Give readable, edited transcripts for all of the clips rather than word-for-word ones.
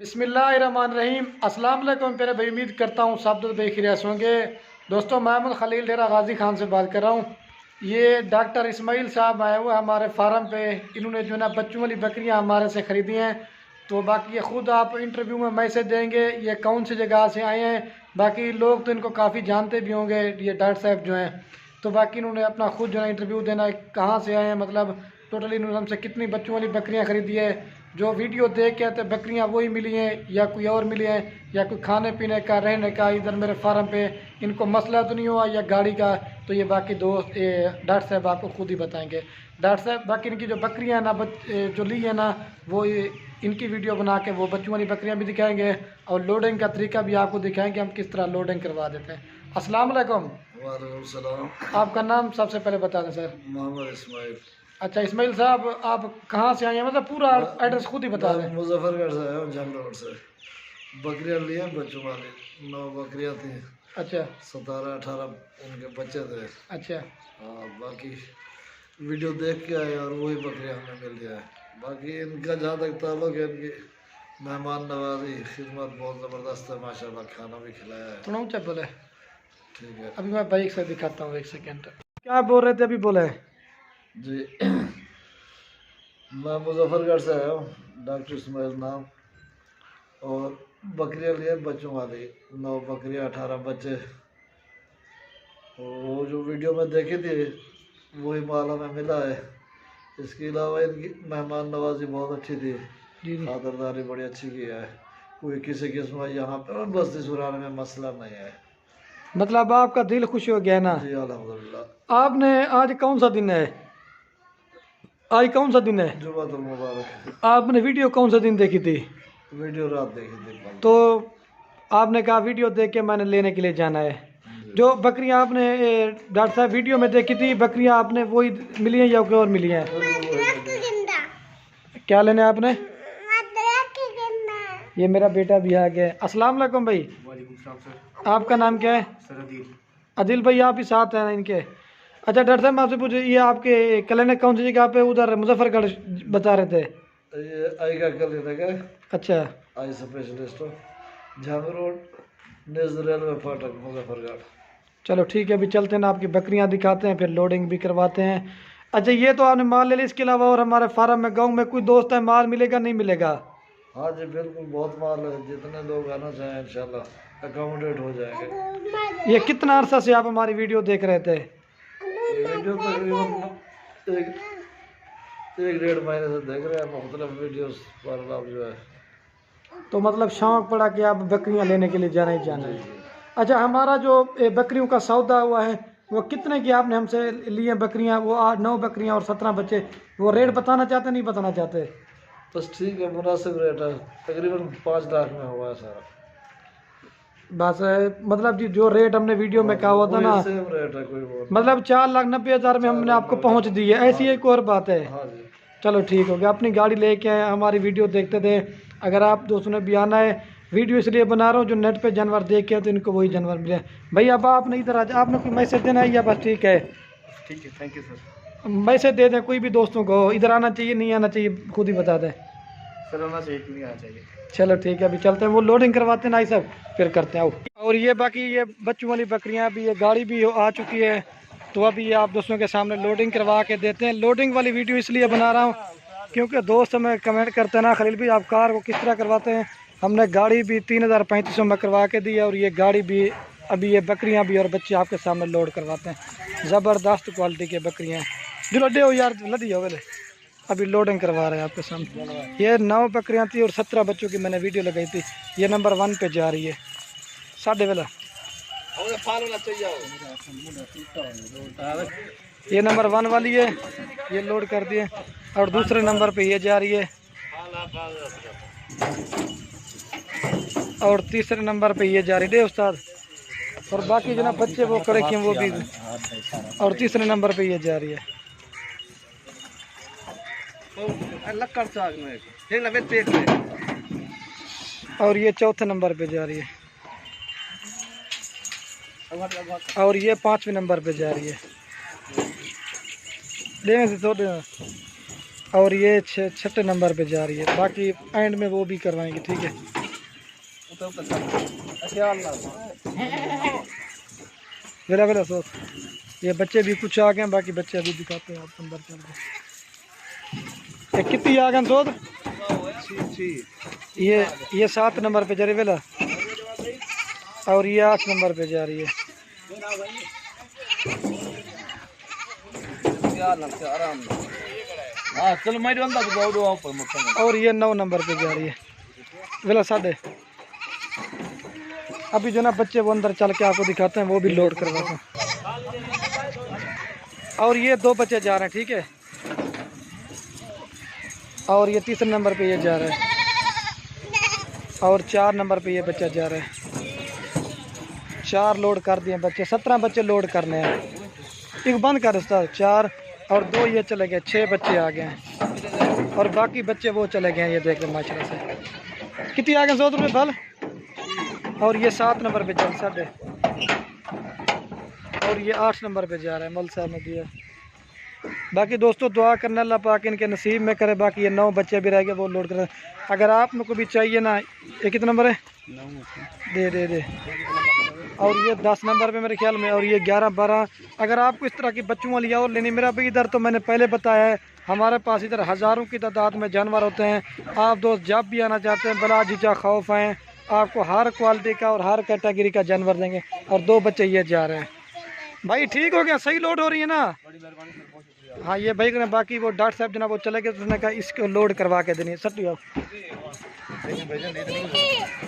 बिस्मिल्लाहिर्रहमानिर्रहीम। अस्सलाम वालेकुम प्यारे भाई, उम्मीद करता हूँ सब तो बेखिरियत होंगे। दोस्तों, महमूद खलील डेरा गाजी खान से बात कर रहा हूँ। ये डॉक्टर इस्माइल साहब आए हुए हमारे फार्म पे। इन्होंने जो है ना बच्चों वाली बकरियाँ हमारे से ख़रीदी हैं। तो बाकी ये ख़ुद आप इंटरव्यू में मैसेज देंगे ये कौन सी जगह से आए हैं। बाकी लोग तो इनको काफ़ी जानते भी होंगे, ये डॉक्टर साहब जो हैं। तो बाकी इन्होंने अपना खुद जो है इंटरव्यू देना है, कहाँ से आए हैं, मतलब टोटली इन्होंने हमसे कितनी बच्चों वाली बकरियाँ ख़रीदी है। जो वीडियो देख के आते बकरियाँ वही मिली हैं या कोई और मिली हैं, या कोई खाने पीने का, रहने का इधर मेरे फार्म पे इनको मसला तो नहीं हुआ या गाड़ी का। तो ये बाकी दोस्त डॉक्टर साहब आपको खुद ही बताएंगे। डॉक्टर साहब, बाकी इनकी जो बकरियाँ ना जो ली है ना, वो इनकी वीडियो बना के वो बच्चों वाली बकरियाँ भी दिखाएंगे और लोडिंग का तरीका भी आपको दिखाएंगे हम किस तरह लोडिंग करवा देते हैं। अस्सलाम वालेकुम। वालेकुम सलाम। आपका नाम सबसे पहले बता दें सर। मोहम्मद इस्माइल। अच्छा इस्माइल साहब, आप कहाँ से आए हैं, मतलब पूरा एड्रेस खुद ही बता दें। मुजफ्फरगढ़ से आया हूँ, जंग रोड से। बकरियाँ लिए बच्चों वाली 9 बकरियाँ थी। अच्छा 17-18 उनके बच्चे थे। अच्छा हाँ, बाकी वीडियो देख के आए और वही बकरियाँ हमें मिल गया है। बाकी इनका जहाँ तक ताल्लुक है, इनकी मेहमान नवाजी खिदमत बहुत ज़बरदस्त है माशाल्लाह। खाना भी खिलाया है। थोड़ा ऊँचा बोले। ठीक है अभी मैं बाइक से दिखाता हूँ, एक सेकेंड। क्या बोल रहे थे, अभी बोले जी। मैं मुजफ्फरगढ़ से आया हूँ, डॉक्टर इस्माइल नाम। और बकरियाँ लिए बच्चों वाली 9 बकरियाँ 18 बच्चे। वो जो वीडियो में देखी थी वही माल हमें मिला है। इसके अलावा इनकी मेहमान नवाजी बहुत अच्छी थी, जी जी। खातरदारी बड़ी अच्छी की है। कोई किसी किस्म यहाँ पे बस्ती सुराने में मसला नहीं है। मतलब आपका दिल खुश हो गया ना। जी अल्हम्दुलिल्लाह। आपने आज कौन सा दिन है, आज कौन सा दिन है? जुमातुल मुबारक। आपने वीडियो कौन सा दिन देखी थी? वीडियो रात देखी थी कल। तो आपने कहा वीडियो देख के मैंने लेने के लिए जाना है। जो बकरियां आपने डॉक्टर साहब वीडियो में देखी थी, बकरियां आपने वही मिली हैं या कोई और मिली हैं? क्या लेने आपने? ये मेरा बेटा भी आ गया है। अस्सलाम वालेकुम भाई। आपका नाम क्या है? सर अदिल भाई, आप ही साथ हैं ना इनके? अच्छा डॉक्टर साहब, मैं आपसे पूछे, ये आपके क्लिनिक कौन सी जगह पे, उधर मुजफ्फरगढ़ बता रहे थे? ये आई का क्लिनिक है। अच्छा आई स्पेशलिस्ट हो, झांग रोड, नेज़ रेलवे फाटक, मुजफ्फरगढ़। चलो ठीक है, अभी चलते हैं ना, आपकी बकरियां दिखाते हैं, फिर लोडिंग भी करवाते हैं। अच्छा ये तो आपने माल ले लिया, इसके अलावा और हमारे फार्म में, गांव में कोई दोस्त है, माल मिलेगा नहीं मिलेगा? हाँ जी बिल्कुल, बहुत माल है। जितने लोग आना चाहें इंशाल्लाह अकोमोडेट हो जाएंगे। ये कितना अरसा से आप हमारी वीडियो देख रहे थे? वीडियो तकरीबन एक 1.5 महीने से देख रहे हैं, मुख्तलिफ वीडियोस पर आप जो है। तो मतलब शौक पड़ा कि आप बकरियां लेने के लिए जाना ही जाना है। अच्छा हमारा जो बकरियों का सौदा हुआ है, वो कितने की आपने हमसे लिए बकरियां? वो 9 बकरियां और 17 बच्चे, वो रेट बताना चाहते नहीं बताना चाहते? बस ठीक है, मुनासिब रेट है, तकरीबन 5 लाख में हुआ है सारा। बस मतलब जी जो रेट हमने वीडियो में कहा हुआ था ना, सेम रेट है, कोई वो मतलब 4,90,000 में हमने आपको पहुंच दी है, ऐसी एक और बात है। हाँ जी। चलो ठीक हो गया। अपनी गाड़ी लेके आए, हमारी वीडियो देखते थे। अगर आप दोस्तों ने भी आना है, वीडियो इसलिए बना रहा हूँ जो नेट पे जानवर देख के तो इनको वही जानवर मिले। भाई अब आपने इधर आज आपने कोई मैसेज देना है या बस ठीक है? ठीक है, थैंक यू सर। मैसेज दे दें कोई भी दोस्तों को, इधर आना चाहिए नहीं आना चाहिए, खुद ही बता दें। सर आना चाहिए कि नहीं आना चाहिए? चलो ठीक है, अभी चलते हैं, वो लोडिंग करवाते हैं ना ये सब, फिर करते हैं। आओ। और ये बाकी ये बच्चों वाली बकरियाँ, अभी ये गाड़ी भी आ चुकी है, तो अभी ये आप दोस्तों के सामने लोडिंग करवा के देते हैं। लोडिंग वाली वीडियो इसलिए बना रहा हूँ क्योंकि दोस्त हमें कमेंट करते हैं ना, खलील भी आप कार को किस तरह करवाते हैं। हमने गाड़ी भी 3,3500 में करवा के दी है, और ये गाड़ी भी, अभी ये बकरियाँ भी और बच्चे आपके सामने लोड करवाते हैं। ज़बरदस्त क्वालिटी की बकरियाँ हैं। जो लड्डे हो यार, लदी हो गए, अभी लोडिंग करवा रहे हैं आपके सामने। ये 9 बकरियाँ थी और 17 बच्चों की मैंने वीडियो लगाई थी। ये नंबर 1 पे जा रही है, साढ़े वाला। ये नंबर 1 वाली है, ये लोड कर दिए। और दूसरे नंबर पे ये जा रही है, और तीसरे नंबर पे ये जा रही है उस्ताद। और बाकी जो ना बच्चे वो खड़े किए वो भी, और तीसरे नंबर पे ये जा रही है। और ये चौथे नंबर पे जा रही है, और ये 5वें नंबर पे जा रही है। देने से तो और ये 6 नंबर पे जा रही है। बाकी एंड में वो भी करवाएंगे, ठीक है। वेला वेला सोच, ये बच्चे भी कुछ आ गए हैं, बाकी बच्चे अभी दिखाते हैं आप अंदर चल के। ये कितनी आ गए सोच? ये 7 नंबर पे जा रही वेला, और ये 8 नंबर पे जा रही है। और ये 9 नंबर पे जा रही है वेला 7.5। अभी जो ना बच्चे वो अंदर चल के आपको दिखाते हैं, वो भी लोड करवाते हैं। और ये 2 बच्चे जा रहे हैं, ठीक है। और ये 3 नंबर पे ये जा रहा है, और 4 नंबर पे ये बच्चा जा रहा है। 4 लोड कर दिए बच्चे, 17 बच्चे लोड करने हैं। एक बंद कर उसका 4 और 2 ये चले गए, 6 बच्चे आ गए हैं। और बाकी बच्चे वो चले गए हैं, ये देख रहे माशाल्लाह से। कितनी आ गए 100 रुपये बल। और ये 7 नंबर पे चल 7.5। और ये 8 नंबर पे जा रहा है, मल साहब ने दिया। बाकी दोस्तों दुआ करना अल्लाह पाक इनके नसीब में करे। बाकी ये 9 बच्चे भी रह गए, वो लोड कर। अगर आप लोग को भी चाहिए ना, ये कितना नंबर है? दे। और ये 10 नंबर पे मेरे ख्याल में, और ये 11-12। अगर आपको इस तरह की बच्चों वाली और लेनी, मेरा भी इधर तो मैंने पहले बताया है, हमारे पास इधर हज़ारों की तादाद में जानवर होते हैं। आप दोस्त जब भी आना चाहते हैं बला जीजा खौफ आएँ, आपको हर क्वालिटी का और हर कैटेगरी का जानवर देंगे। और 2 बच्चे ये जा रहे हैं भाई, ठीक हो गया, सही लोड हो रही है ना? हाँ ये भाई करें। बाकी वो डॉक्टर साहब जना वो चले गए, तो उसने कहा इसको लोड करवा के देनी है सट्टी आप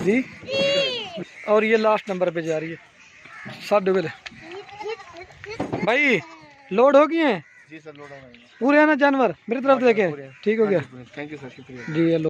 जी। और ये लास्ट नंबर पे जा रही है 7 भाई, लोड हो गए हैं जी सर, लोड हो गए पूरे है ना जानवर? मेरी तरफ देखे, ठीक हो गया थैंक यू सर, शुक्रिया जी।